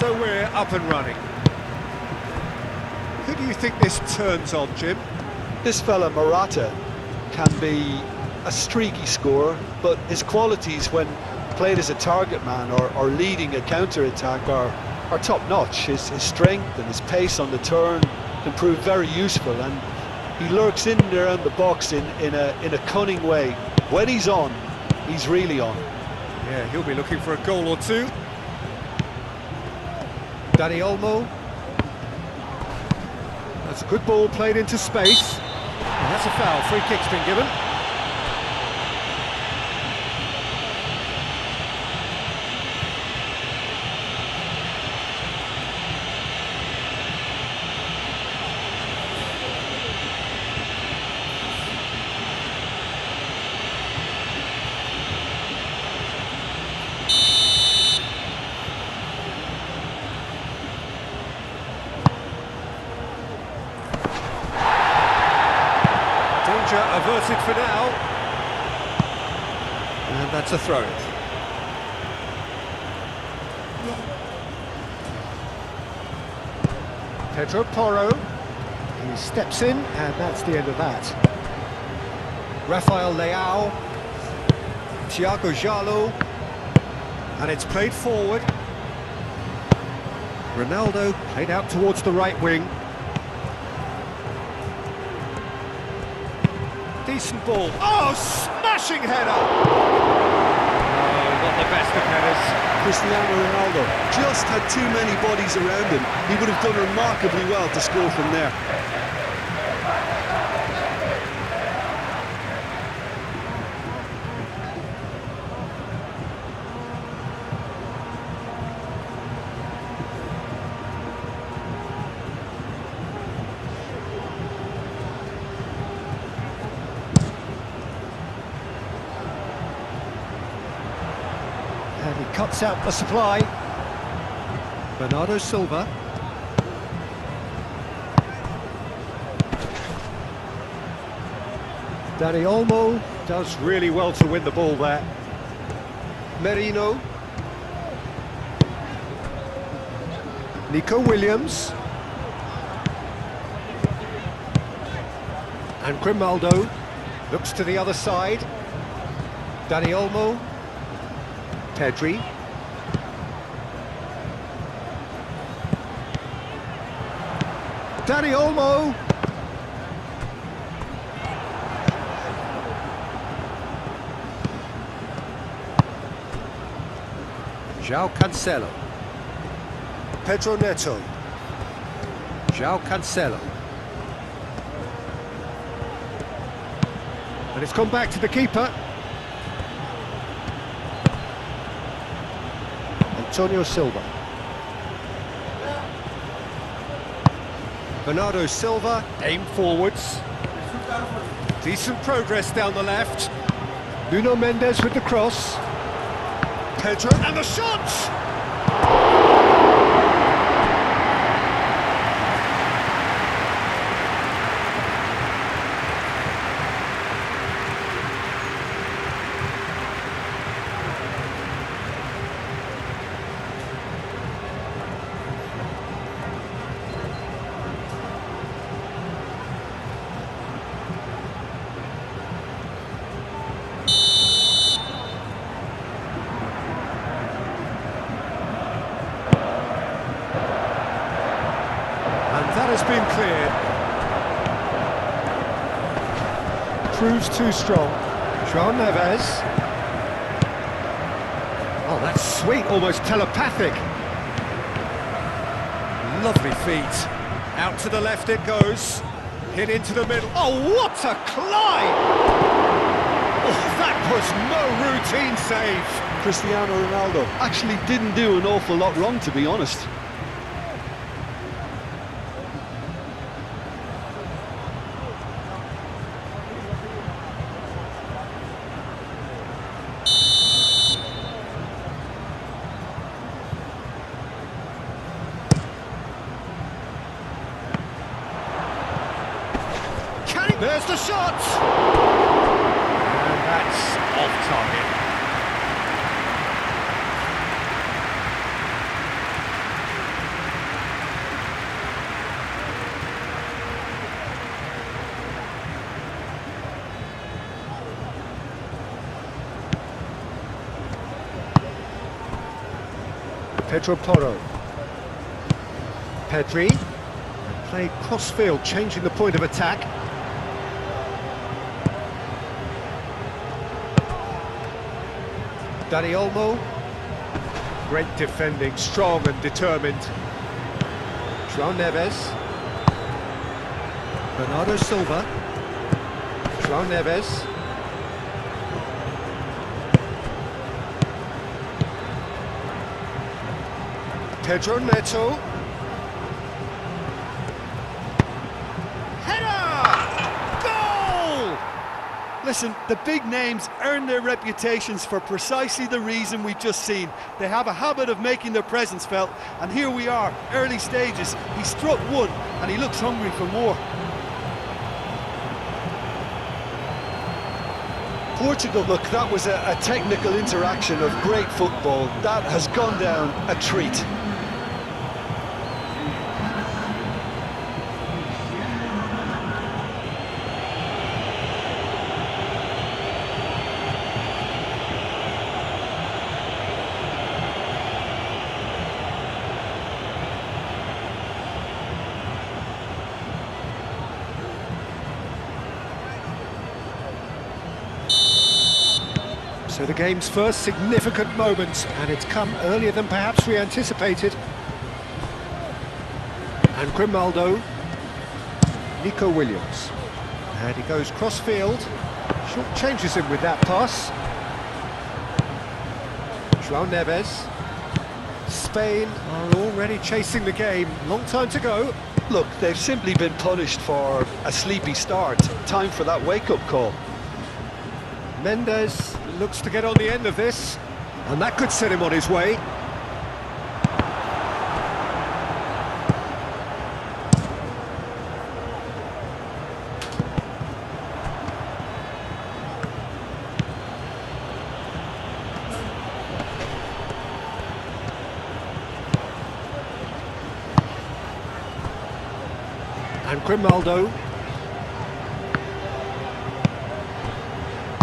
So we're up and running. Who do you think this turns on, Jim? This fella Morata can be a streaky scorer, but his qualities when played as a target man or leading a counter-attack are top-notch. His strength and his pace on the turn can prove very useful, and he lurks in and around the box in a cunning way. When he's on, he's really on. Yeah, he'll be looking for a goal or two. Dani Olmo. That's a good ball played into space. And that's a foul. Free kick's been given. Averted for now, and that's a throw. Pedro Porro, he steps in, and that's the end of that. Rafael Leao, Thiago Jalo, and it's played forward. Ronaldo played out towards the right wing. Decent ball. Oh, smashing header! Oh, not the best of headers. Cristiano Ronaldo just had too many bodies around him. He would have done remarkably well to score from there. And he cuts out the supply. Bernardo Silva. Dani Olmo does really well to win the ball there. Merino. Nico Williams. And Grimaldo looks to the other side. Dani Olmo. Pedri. Dani Olmo. João Cancelo. Pedro Neto. João Cancelo. And it's gone back to the keeper. Antonio Silva. Bernardo Silva, aim forwards. Decent progress down the left. Nuno Mendes with the cross. Pedro, and the shot! That has been cleared. Proves too strong. João Neves. Oh, that's sweet, almost telepathic. Lovely feet. Out to the left it goes. Hit into the middle. Oh, what a climb! Oh, that was no routine save. Cristiano Ronaldo actually didn't do an awful lot wrong, to be honest. There's the shot! And that's off target. Pedro Porro. Pedri. Played cross-field, changing the point of attack. Dani Olmo. Great defending, strong and determined. João Neves. Bernardo Silva. João Neves. Pedro Neto. Listen, the big names earn their reputations for precisely the reason we've just seen. They have a habit of making their presence felt, and here we are, early stages. He struck one, and he looks hungry for more. Portugal, look, that was a technical interaction of great football. That has gone down a treat. So the game's first significant moment, and it's come earlier than perhaps we anticipated. And Grimaldo, Nico Williams, and he goes cross-field, short changes him with that pass. João Neves, Spain are already chasing the game, long time to go. Look, they've simply been punished for a sleepy start. Time for that wake-up call. Mendes looks to get on the end of this, and that could set him on his way. And Grimaldo.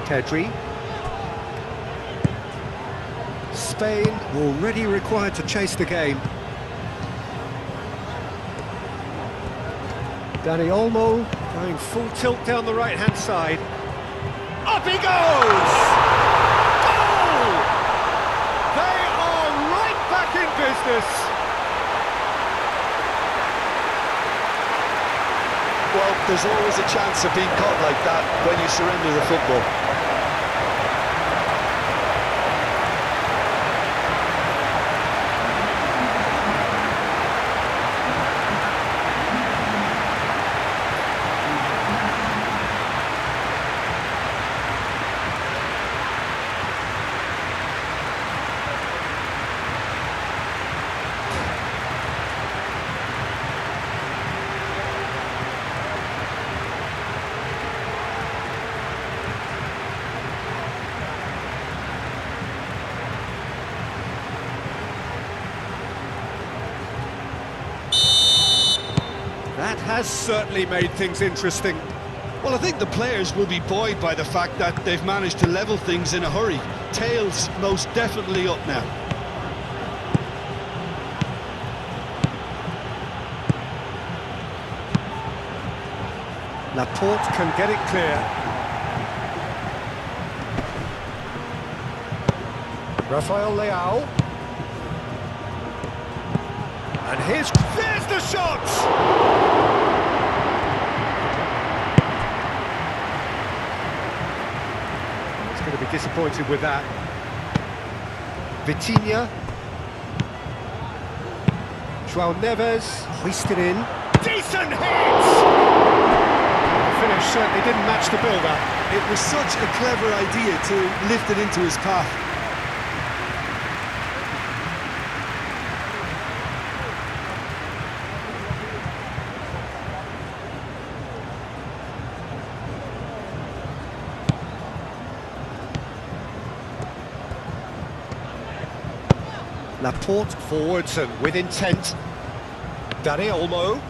Pedri. Spain already required to chase the game. Dani Olmo going full tilt down the right-hand side. Up he goes! Goal! They are right back in business. Well, there's always a chance of being caught like that when you surrender the football. That has certainly made things interesting. Well, I think the players will be buoyed by the fact that they've managed to level things in a hurry. Tails most definitely up now. Laporte can get it clear. Rafael Leao. And there's the shot! He's going to be disappointed with that. Vitinha. João Neves, hoisted in. Decent hit! The finish certainly didn't match the build-up. It was such a clever idea to lift it into his path. Laporte forwards and with intent. Dani Olmo.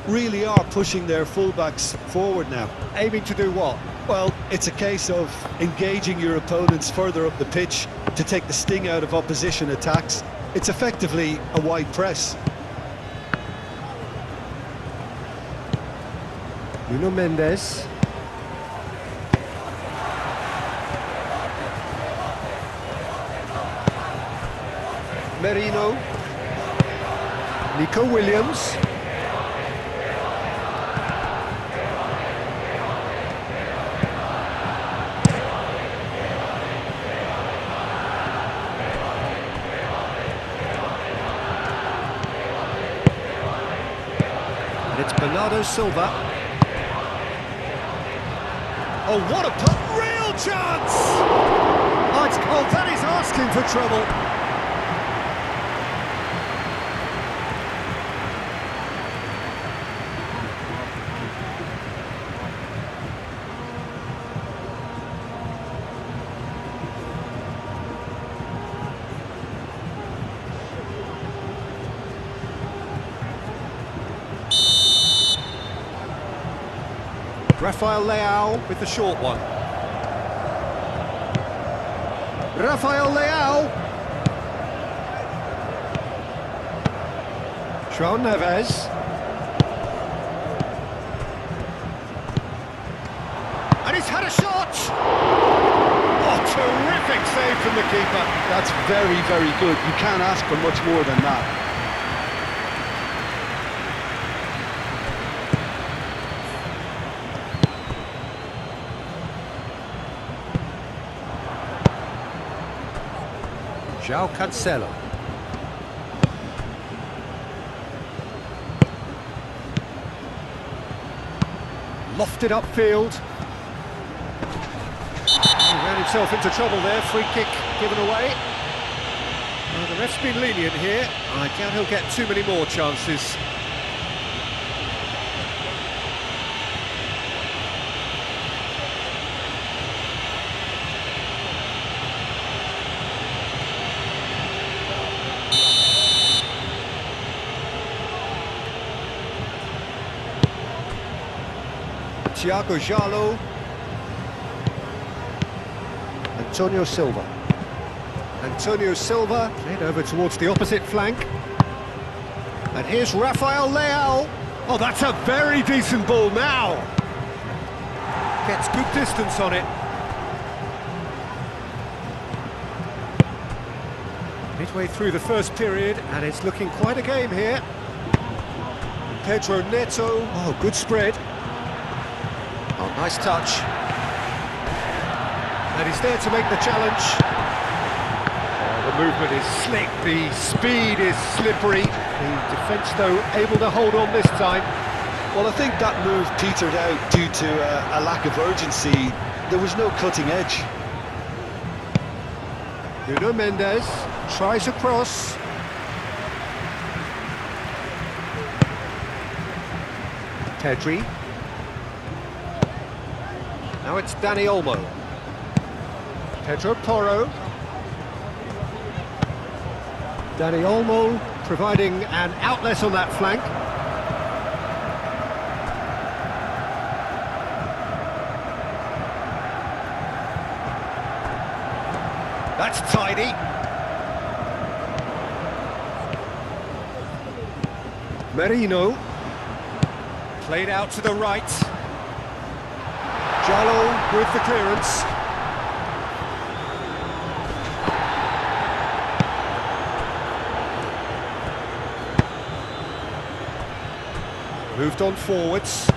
Really are pushing their fullbacks forward now. Aiming to do what? Well, It's a case of engaging your opponents further up the pitch to take the sting out of opposition attacks. It's effectively a wide press. Nuno Mendes. Merino. Nico Williams. And it's Bernardo Silva. Oh, what a putt! Real chance! Oh, it's cold. That is asking for trouble. Rafael Leao with the short one. Rafael Leao. João Neves. And he's had a shot! Oh, terrific save from the keeper. That's very, very good. You can't ask for much more than that. João Cancelo. Lofted upfield. He ran himself into trouble there. Free kick given away. Well, the ref's been lenient here. I doubt he'll get too many more chances. Thiago Jalo. Antonio Silva. Antonio Silva played over towards the opposite flank. And here's Rafael Leao. Oh, that's a very decent ball now. Gets good distance on it. Midway through the first period, and it's looking quite a game here. Pedro Neto. Oh, good spread. Oh, nice touch. And he's there to make the challenge. Oh, the movement is slick, the speed is slippery. The defence, though, able to hold on this time. Well, I think that move petered out due to a lack of urgency. There was no cutting edge. Nuno Mendes tries a cross. Pedri. Now it's Dani Olmo. Pedro Porro. Dani Olmo providing an outlet on that flank. That's tidy. Merino. Played out to the right. Jalo with the clearance. Moved on forwards.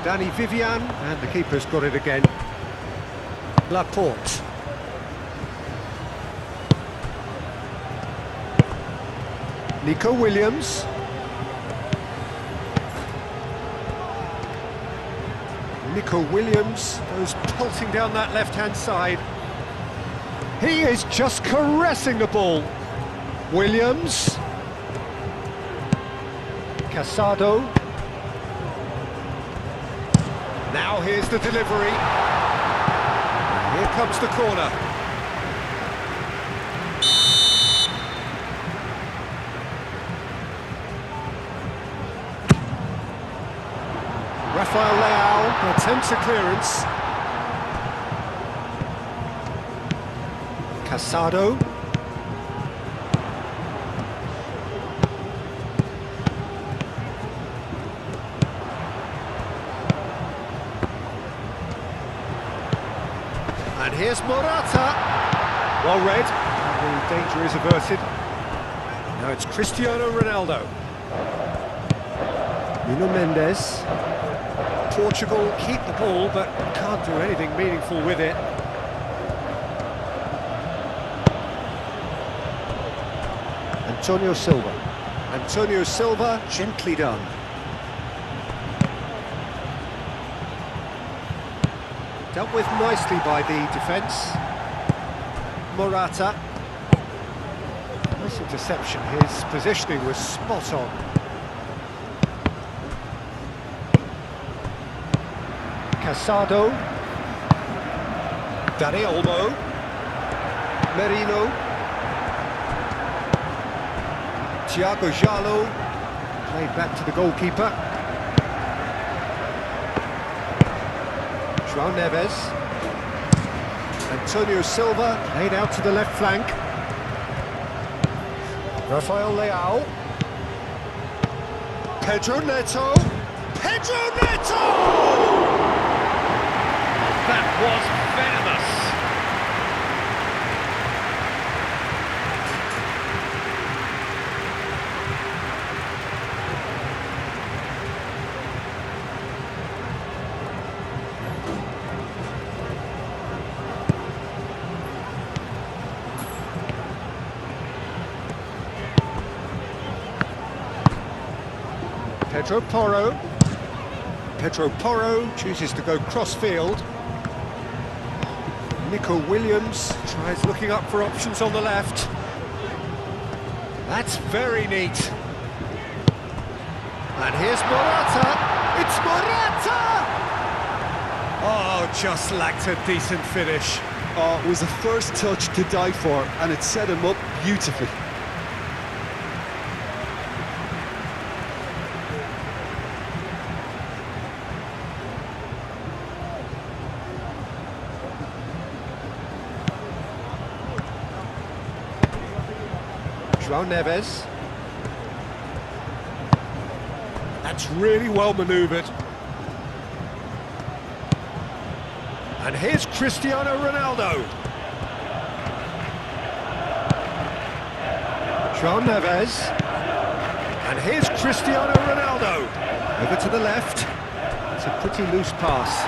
Danny Vivian, and the keeper's got it again. Laporte. Nico Williams. Nico Williams goes pulsing down that left-hand side. He is just caressing the ball. Williams. Casado. Now here's the delivery. Here comes the corner. Rafael Leao attempts a clearance. Casado. And here's Morata. Well read. And the danger is averted. Now it's Cristiano Ronaldo. Nuno Mendes. Portugal keep the ball, but can't do anything meaningful with it. Antonio Silva. Antonio Silva, gently done. Dealt with nicely by the defence. Morata. Nice interception, his positioning was spot on. Casado. Dani Olmo. Merino. Thiago Jalo. Played back to the goalkeeper. João Neves. Antonio Silva played out to the left flank. Rafael Leao. Pedro Neto. Pedro Neto! That was venomous. Pedro Porro. Pedro Porro chooses to go cross-field. Nico Williams tries looking up for options on the left. That's very neat. And here's Morata. It's Morata! Oh, just lacked a decent finish. Oh, it was the first touch to die for, and it set him up beautifully. João Neves. That's really well manoeuvred. And here's Cristiano Ronaldo. João Neves. And here's Cristiano Ronaldo. Over to the left. It's a pretty loose pass.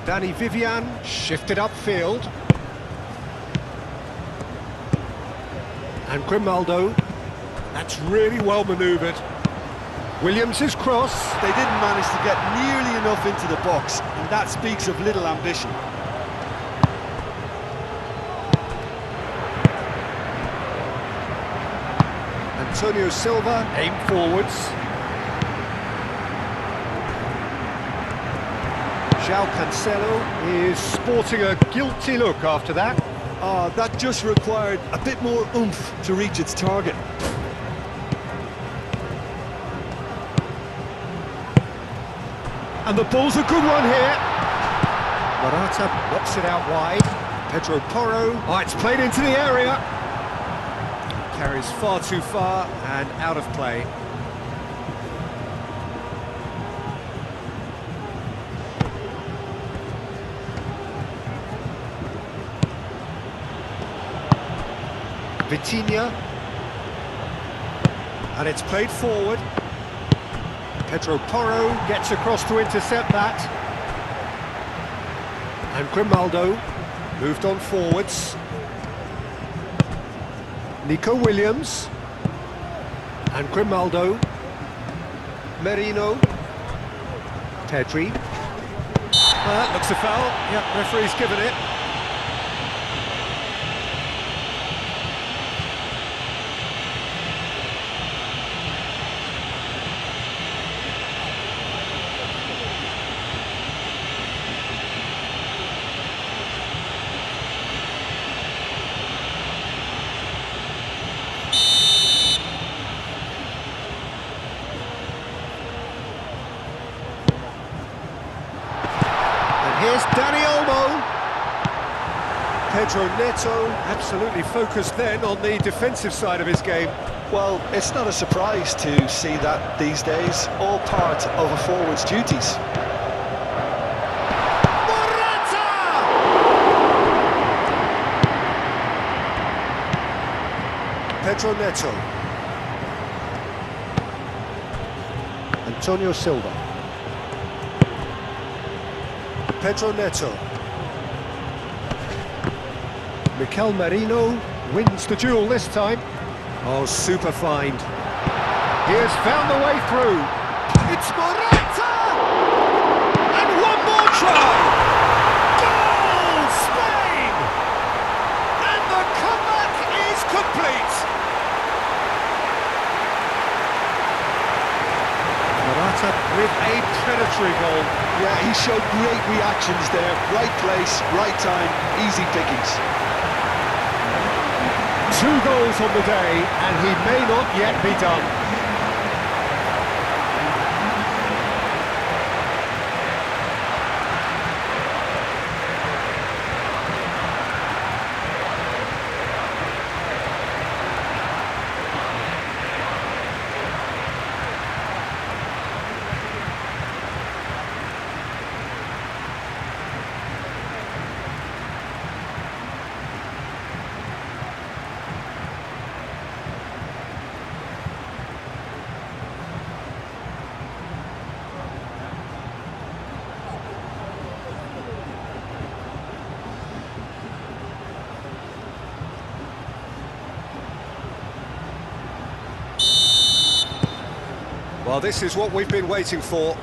Danny Vivian shifted upfield. And Grimaldo. That's really well manoeuvred. Williams' cross. They didn't manage to get nearly enough into the box, and that speaks of little ambition. Antonio Silva aimed forwards. João Cancelo is sporting a guilty look after that. That just required a bit more oomph to reach its target. And the ball's a good one here. Morata knocks it out wide. Pedro Porro. Oh, it's played into the area. Carries far too far and out of play. Vitinha. And it's played forward. Pedro Porro gets across to intercept that. And Grimaldo moved on forwards. Nico Williams. And Grimaldo. Merino. Pedri. That looks a foul. Yep, referee's given it. Pedro Neto, absolutely focused then on the defensive side of his game. Well, it's not a surprise to see that these days, all part of a forward's duties. Pedro Neto. Antonio Silva. Pedro Neto. Mikel Merino wins the duel this time. Oh, super find. He has found the way through. It's Morata! And one more try! Goal, Spain! And the comeback is complete. Morata with a predatory goal. Yeah, he showed great reactions there. Right place, right time, easy pickings. 2 goals on the day, and he may not yet be done. Well, this is what we've been waiting for.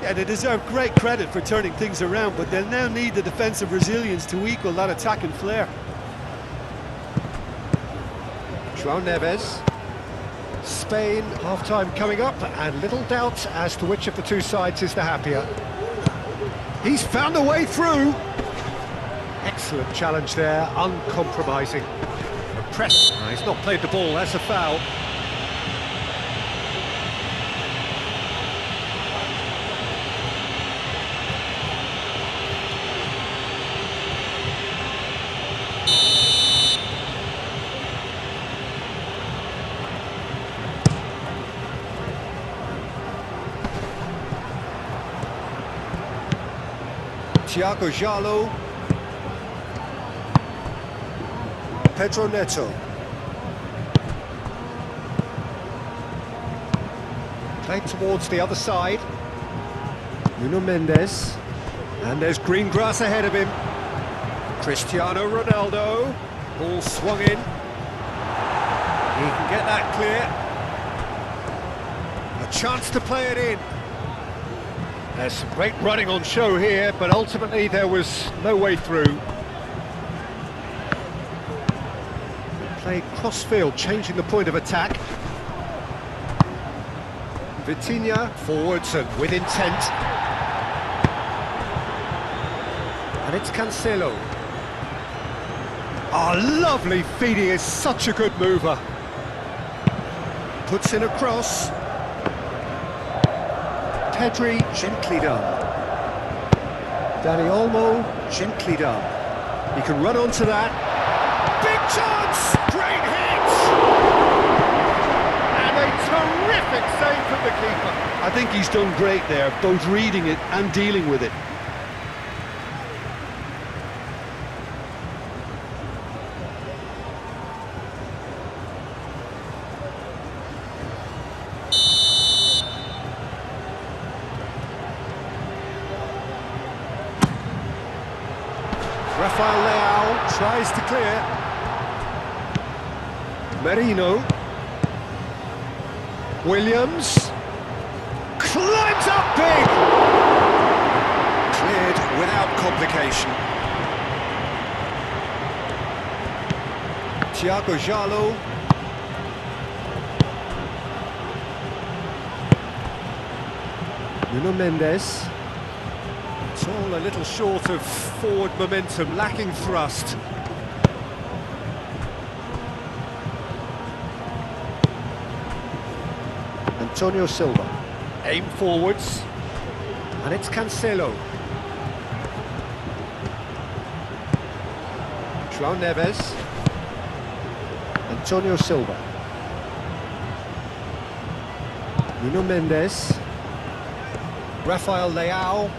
Yeah, they deserve great credit for turning things around, but they'll now need the defensive resilience to equal that attacking flair. João Neves. Spain, half-time coming up, and little doubt as to which of the two sides is the happier. He's found a way through. Excellent challenge there, uncompromising. The press. No, he's not played the ball, that's a foul. Thiago Jalo. Pedro Neto. Played towards the other side. Nuno Mendes. And there's green grass ahead of him. Cristiano Ronaldo. Ball swung in. He can get that clear. A chance to play it in. There's some great running on show here, but ultimately there was no way through. Play cross-field, changing the point of attack. Vitinha forwards and with intent. And it's Cancelo. Oh, lovely feed, he is such a good mover. Puts in a cross. Pedri, gently done. Dani Olmo, gently done. He can run onto that. Big chance! Great hit! And a terrific save from the keeper. I think he's done great there, both reading it and dealing with it. Rafael Leao tries to clear. Merino. Williams. Climbs up big! Cleared without complication. Thiago Jalo. Nuno Mendes. It's all a little short of forward momentum, lacking thrust. Antonio Silva. Aim forwards. And it's Cancelo. João Neves. Antonio Silva. Nuno Mendes. Rafael Leao.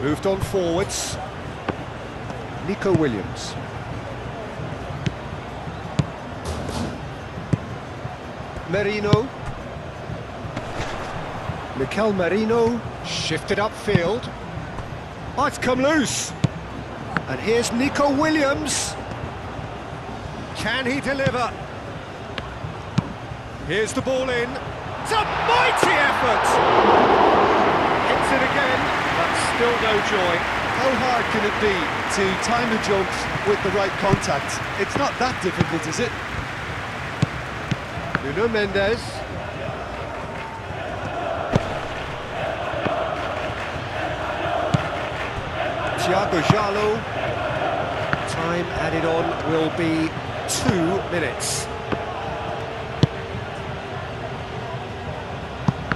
Moved on forwards. Nico Williams. Merino. Mikel Merino. Shifted upfield. Oh, it's come loose. And here's Nico Williams. Can he deliver? Here's the ball in. It's a mighty effort! Hits it again, but still no joy. How hard can it be to time a jump with the right contact? It's not that difficult, is it? Nuno Mendes. Thiago Jallo. Time added on will be 2 minutes.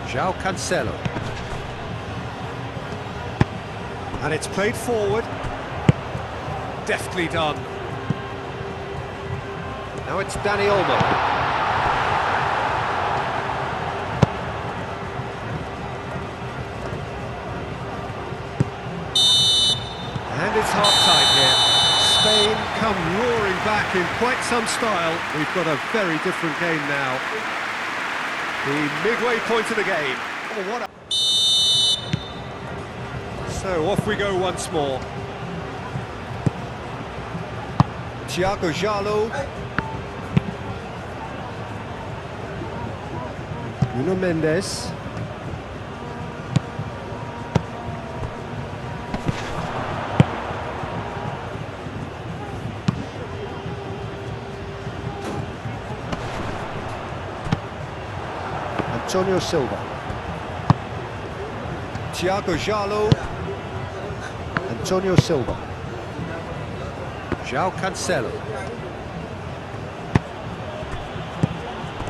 João Cancelo. And it's played forward. Deftly done. Now it's Dani Olmo. And it's half-time here. Spain come roaring back in quite some style. We've got a very different game now. The midway point of the game. Oh, what a... So off we go once more. Thiago Jallo. Nuno Mendes. Antonio Silva. Thiago Jallo. Antonio Silva. João Cancelo.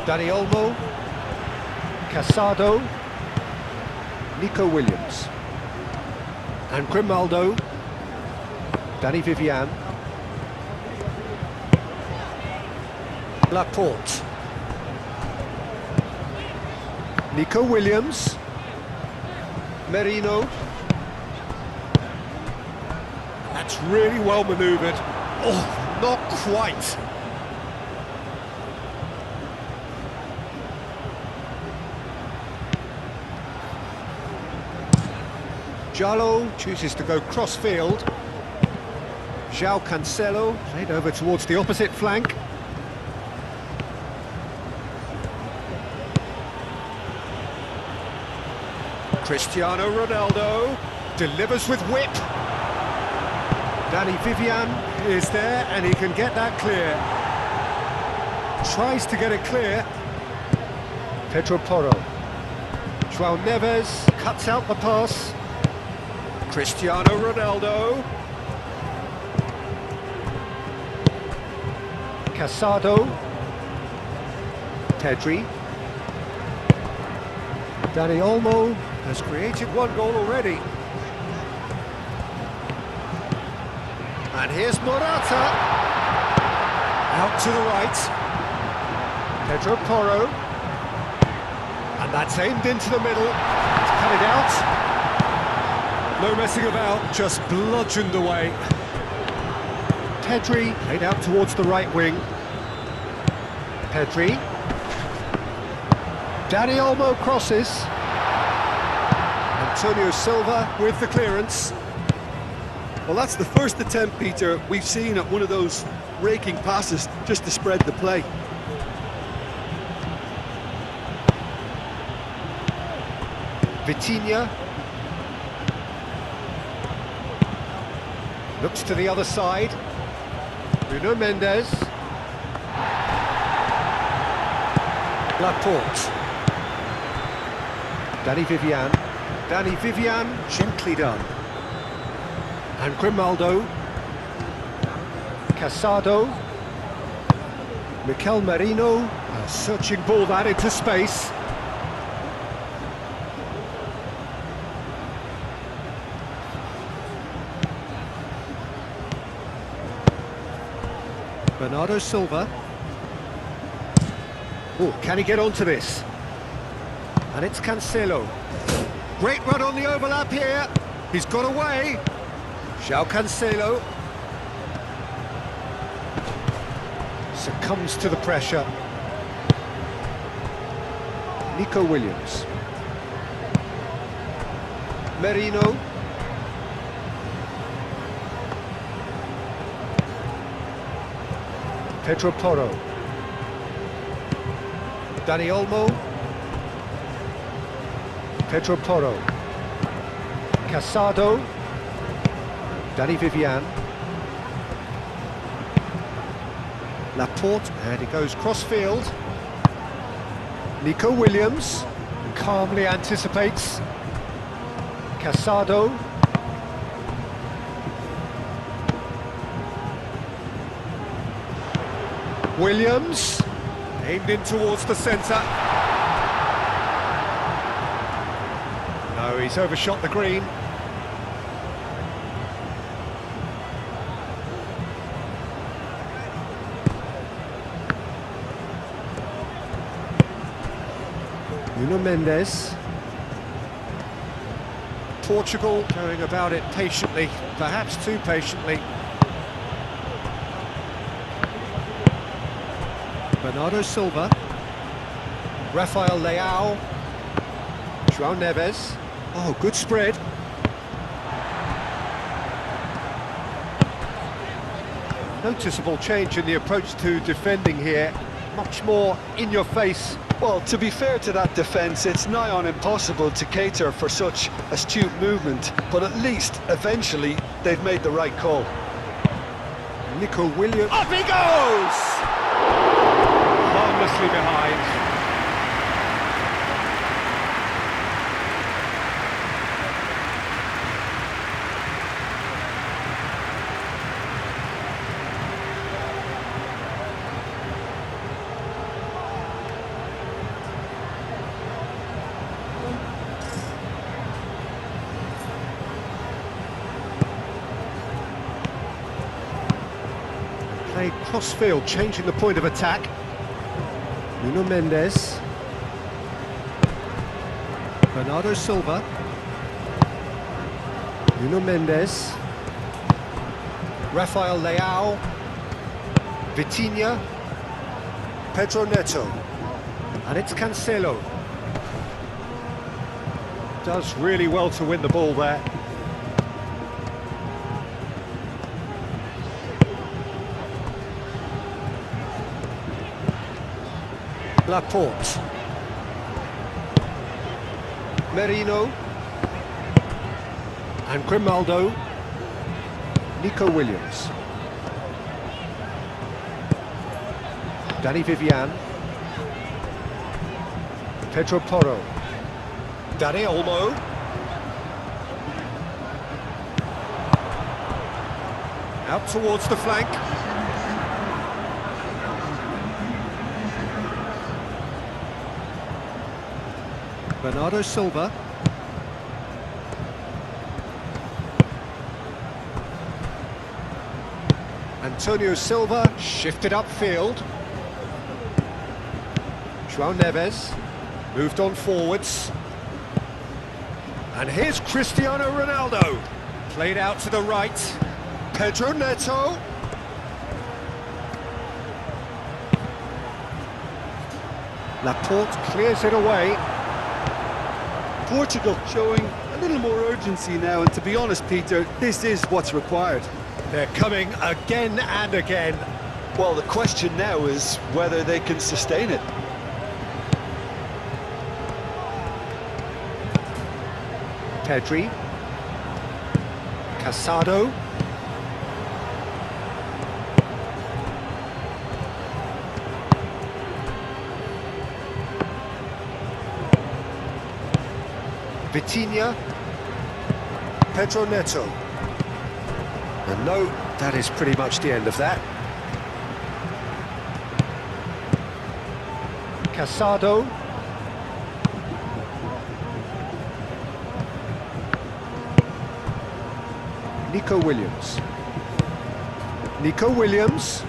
Dani Olmo. Casado. Nico Williams. And Grimaldo. Dani Vivian. Laporte. Nico Williams. Merino. That's really well manoeuvred. Oh, not quite. Jallo chooses to go cross-field. João Cancelo played over towards the opposite flank. Cristiano Ronaldo delivers with whip. Dani Vivian is there and he can get that clear. Tries to get it clear. Pedro Porro. João Neves cuts out the pass. Cristiano Ronaldo. Casado. Pedri. Dani Olmo has created one goal already. And here's Morata. Out to the right. Pedro Porro. And that's aimed into the middle. He's cut it out. No messing about, just bludgeoned away. Pedri played out towards the right wing. Pedri. Dani Olmo crosses. Antonio Silva with the clearance. Well, that's the first attempt, Peter, we've seen at one of those raking passes just to spread the play. Vitinha. Looks to the other side. Nuno Mendes. Laporte. Dani Vivian. Dani Vivian, gently done. And Grimaldo. Casado. Mikel Merino, a searching ball that into space. Bernardo Silva. Oh, can he get onto this? And it's Cancelo. Great run on the overlap here. He's got away. João Cancelo succumbs to the pressure. Nico Williams. Merino. Pedro Porro. Dani Olmo. Pedro Porro. Casado. Danny Vivian. Laporte, and he goes cross-field. Nico Williams calmly anticipates. Casado. Williams, aimed in towards the centre. No, he's overshot the green. Nuno Mendes. Portugal going about it patiently, perhaps too patiently. Bernardo Silva. Rafael Leao. João Neves. Oh, good spread. Noticeable change in the approach to defending here. Much more in your face. Well, to be fair to that defence, it's nigh on impossible to cater for such astute movement, but at least, eventually, they've made the right call. Nico Williams. Off he goes! Harmlessly behind. Played cross-field, changing the point of attack. Nuno Mendes. Bernardo Silva. Nuno Mendes. Rafael Leao. Vitinha. Pedro Neto. And it's Cancelo. Does really well to win the ball there. Laporte. Merino. And Grimaldo. Nico Williams. Danny Vivian. Pedro Porro. Dani Olmo. Out towards the flank. Bernardo Silva. Antonio Silva shifted upfield. João Neves moved on forwards. And here's Cristiano Ronaldo. Played out to the right. Pedro Neto. Laporte clears it away. Portugal showing a little more urgency now, and to be honest, Peter, this is what's required. They're coming again and again. Well, the question now is whether they can sustain it. Pedri. Casado. Vitinha. Pedro Neto. And no, that is pretty much the end of that. Casado. Nico Williams. Nico Williams.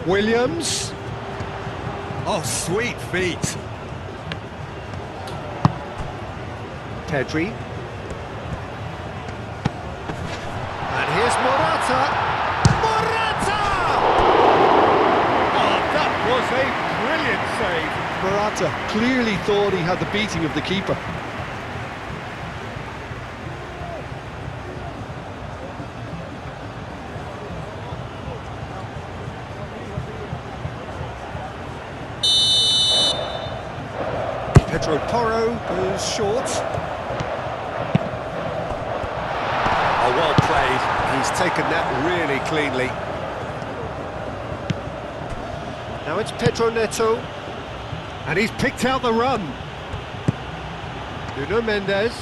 Williams. Oh, sweet feet. Pedri. And here's Morata. Morata! Oh, that was a brilliant save. Morata clearly thought he had the beating of the keeper. Pedro Porro goes short. Oh, well played. He's taken that really cleanly. Now it's Pedro Neto. And he's picked out the run. Nuno Mendes.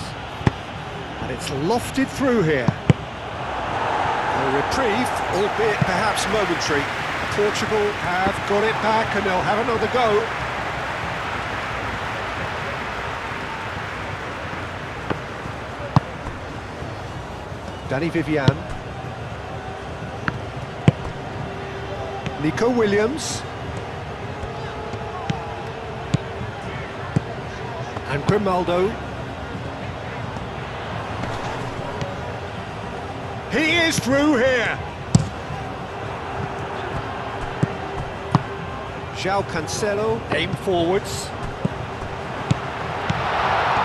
And it's lofted through here. A reprieve, albeit perhaps momentary. Portugal have got it back and they'll have another go. Danny Vivian. Nico Williams. And Grimaldo. He is through here. João Cancelo, aim forwards.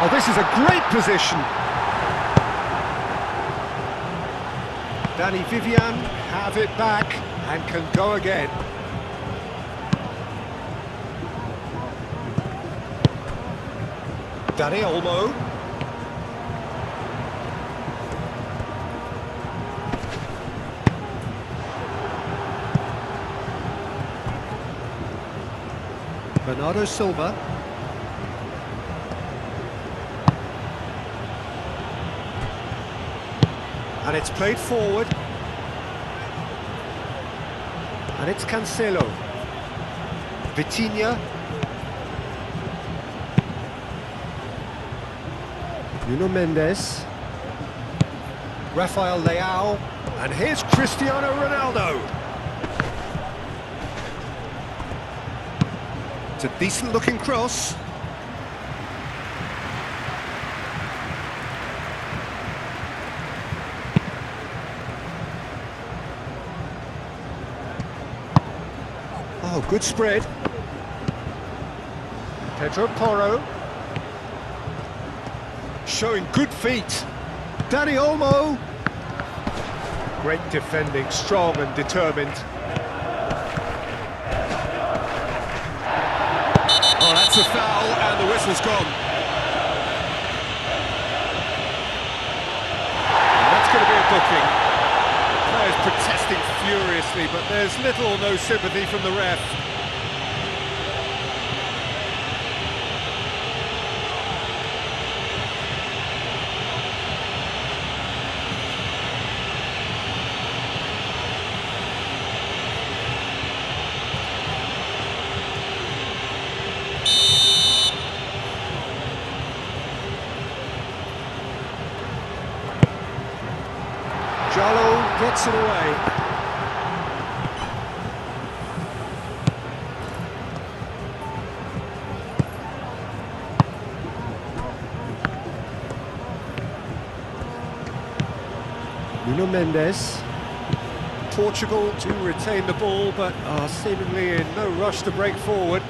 Oh, this is a great position. Danny Vivian have it back and can go again. Dani Olmo. Bernardo Silva. And it's played forward. And it's Cancelo. Vitinha. Nuno Mendes. Rafael Leao. And here's Cristiano Ronaldo. It's a decent looking cross. Oh, good spread. Pedro Porro. Showing good feet. Dani Olmo. Great defending, strong and determined. Oh, that's a foul and the whistle's gone. And that's going to be a booking. Players protesting furiously, but there's little or no sympathy from the ref. Jallo gets it away. Nuno Mendes. Portugal do retain the ball, but are seemingly in no rush to break forward.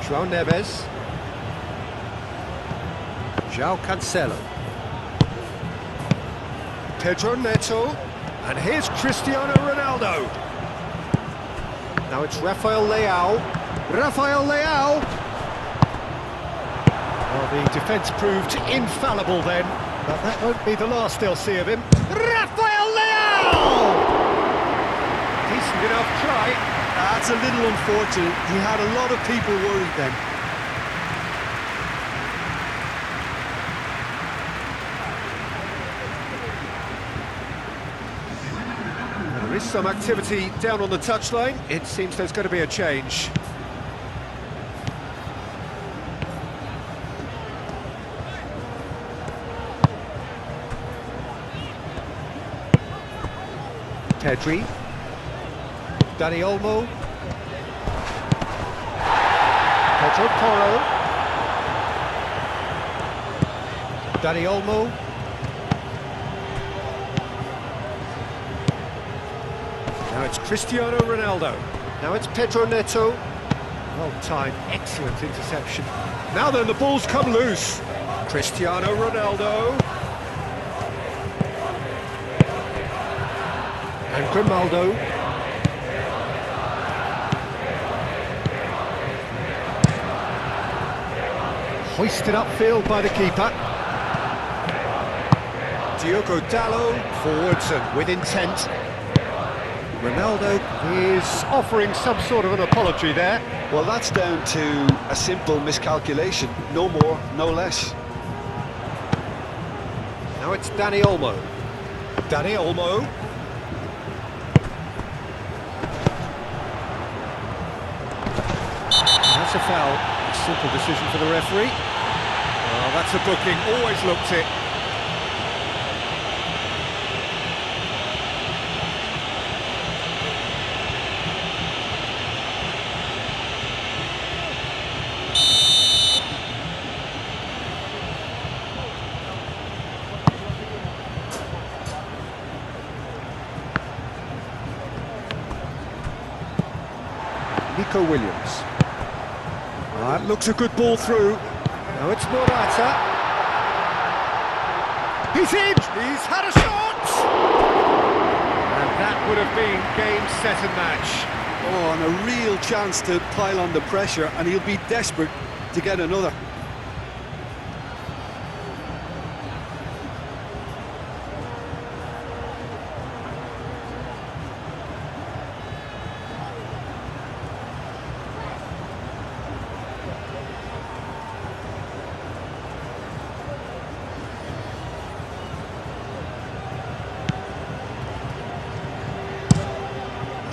João Neves. João Cancelo. Pedro Neto. And here's Cristiano Ronaldo. Now it's Rafael Leao. Rafael Leao. Well, the defence proved infallible then, but that won't be the last they'll see of him. Rafael Leao! Decent enough try. That's a little unfortunate. He had a lot of people worried then. There is some activity down on the touchline. It seems there's going to be a change. Pedri. Dani Olmo. Pedro Porro. Dani Olmo. Now it's Cristiano Ronaldo. Now it's Pedro Neto. Well timed, excellent interception. Now then, the ball's come loose. Cristiano Ronaldo. And Grimaldo. Hoisted upfield by the keeper. Diogo Dalot, forwards and with intent. Ronaldo is offering some sort of an apology there. Well, that's down to a simple miscalculation. No more, no less. Now it's Dani Olmo. Dani Olmo. That's a foul. Simple decision for the referee. Well, that's a booking. Always looked it. Nico Williams. That looks a good ball through. Now it's Morata. He's in! He's had a shot! And that would have been game, set and match. Oh, and a real chance to pile on the pressure, and he'll be desperate to get another.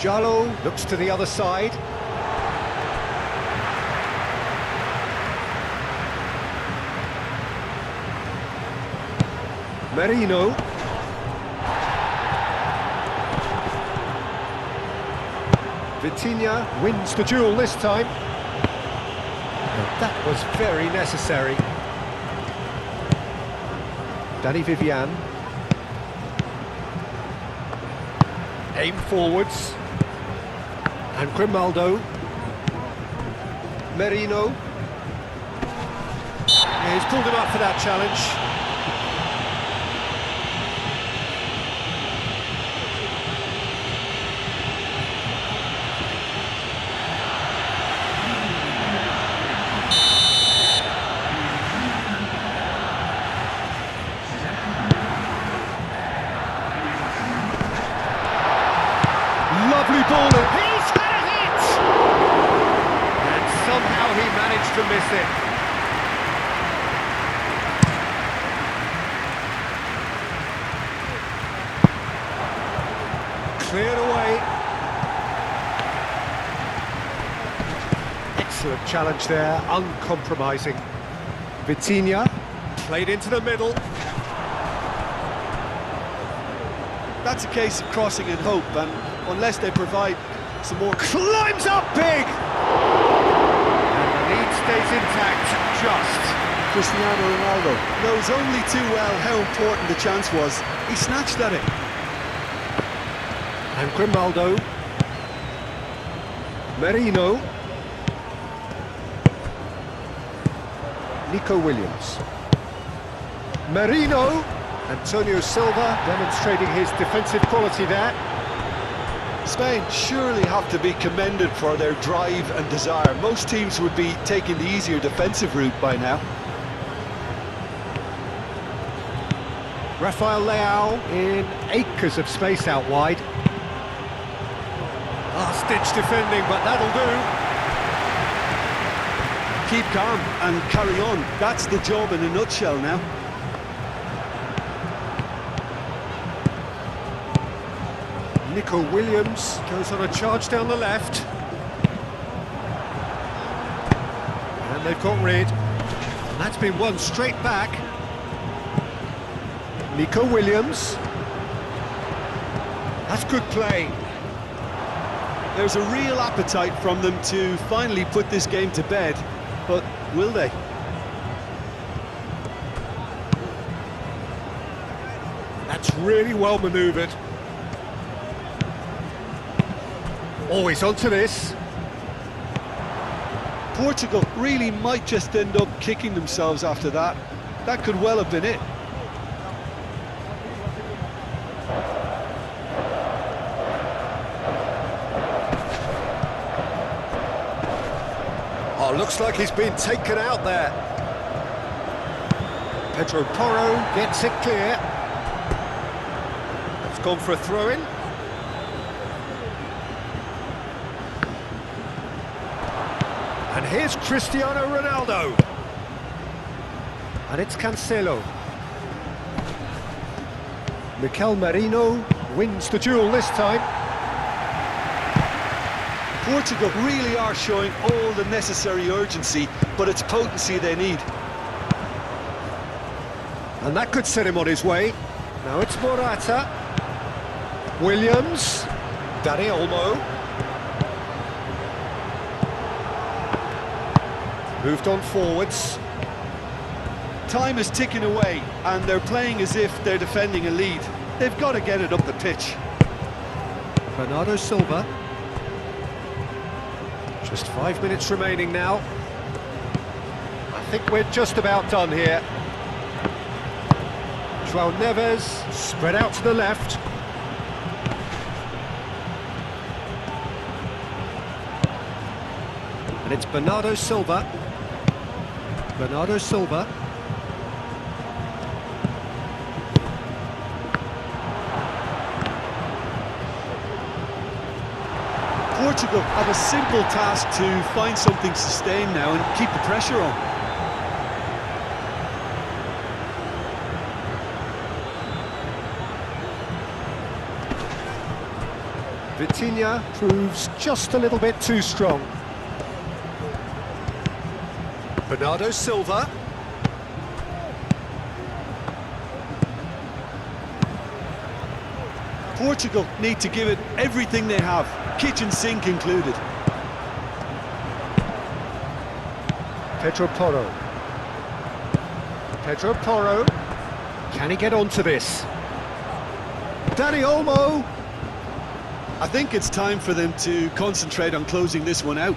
Jallo looks to the other side. Merino. Vitinha wins the duel this time. And that was very necessary. Danny Vivian. Aim forwards. And Grimaldo. Merino. Yeah, he's pulled him up for that challenge. Lovely ball. He's had a hit! And somehow he managed to miss it. Cleared away. Excellent challenge there, uncompromising. Vitinha played into the middle. That's a case of crossing in hope, and unless they provide some more... Climbs up big! And the lead stays intact, just. Cristiano Ronaldo knows only too well how important the chance was. He snatched at it. And Grimaldo. Merino. Nico Williams. Merino. Antonio Silva demonstrating his defensive quality there. Spain surely have to be commended for their drive and desire. Most teams would be taking the easier defensive route by now. Rafael Leao in acres of space out wide. Last-ditch defending, but that'll do. Keep calm and carry on. That's the job in a nutshell now. Nico Williams goes on a charge down the left. And they've got rid. And that's been won straight back. Nico Williams. That's good play. There's a real appetite from them to finally put this game to bed, but will they? That's really well manoeuvred. Always onto this. Portugal really might just end up kicking themselves after that. That could well have been it. Oh, looks like he's been taken out there. Pedro Porro gets it clear. It's gone for a throw-in. And here's Cristiano Ronaldo. And it's Cancelo. Mikel Merino wins the duel this time. Portugal really are showing all the necessary urgency, but it's potency they need. And that could set him on his way. Now it's Morata. Williams. Dani Olmo. Moved on forwards. Time is ticking away, and they're playing as if they're defending a lead. They've got to get it up the pitch. Bernardo Silva. Just 5 minutes remaining now. I think we're just about done here. João Neves spread out to the left. And it's Bernardo Silva. Bernardo Silva. Portugal have a simple task to find something sustained now and keep the pressure on. Vitinha proves just a little bit too strong. Bernardo Silva. Portugal need to give it everything they have, kitchen sink included. Pedro Porro. Pedro Porro. Can he get onto this? Dani Olmo. I think it's time for them to concentrate on closing this one out.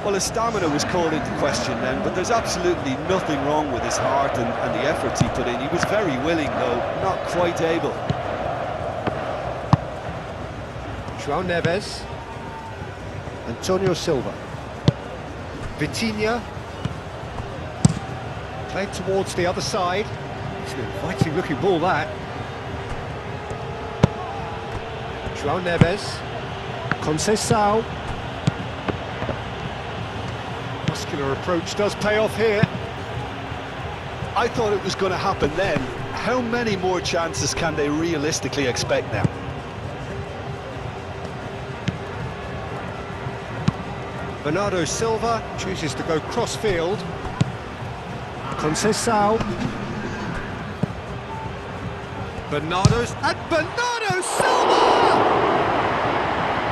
Well, his stamina was called into question then, but there's absolutely nothing wrong with his heart and the efforts he put in. He was very willing, though, not quite able. João Neves. Antonio Silva. Vitinha. Played towards the other side. It's an inviting looking ball, that. João Neves. Conceição. Muscular approach does pay off here. I thought it was going to happen then. How many more chances can they realistically expect now? Bernardo Silva chooses to go cross-field. Conceição. Bernardo Silva!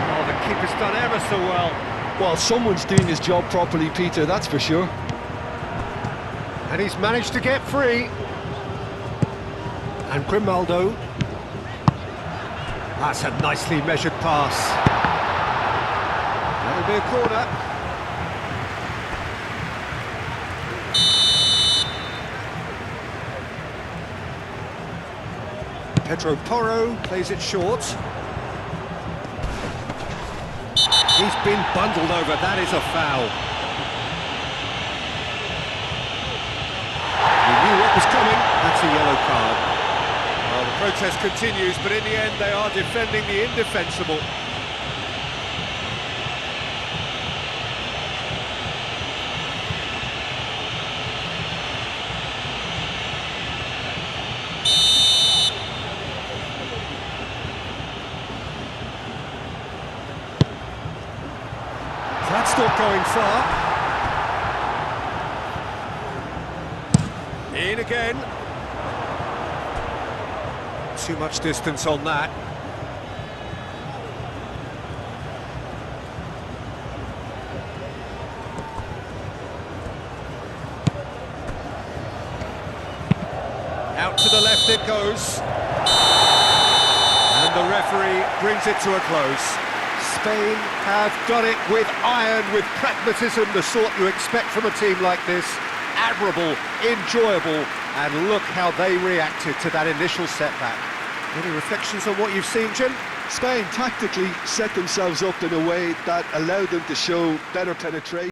Oh, the keeper's done ever so well. Well, someone's doing his job properly, Peter, that's for sure. And he's managed to get free. And Grimaldo. That's a nicely measured pass. That'll be a corner. Pedro Porro plays it short. He's been bundled over, that is a foul. He knew what was coming, that's a yellow card. Well, the protest continues, but in the end they are defending the indefensible. going far. In again. Too much distance on that. Out to the left it goes. And the referee brings it to a close. Spain have done it with iron, with pragmatism, the sort you expect from a team like this. Admirable, enjoyable, and look how they reacted to that initial setback. Any reflections on what you've seen, Jim? Spain tactically set themselves up in a way that allowed them to show better penetration.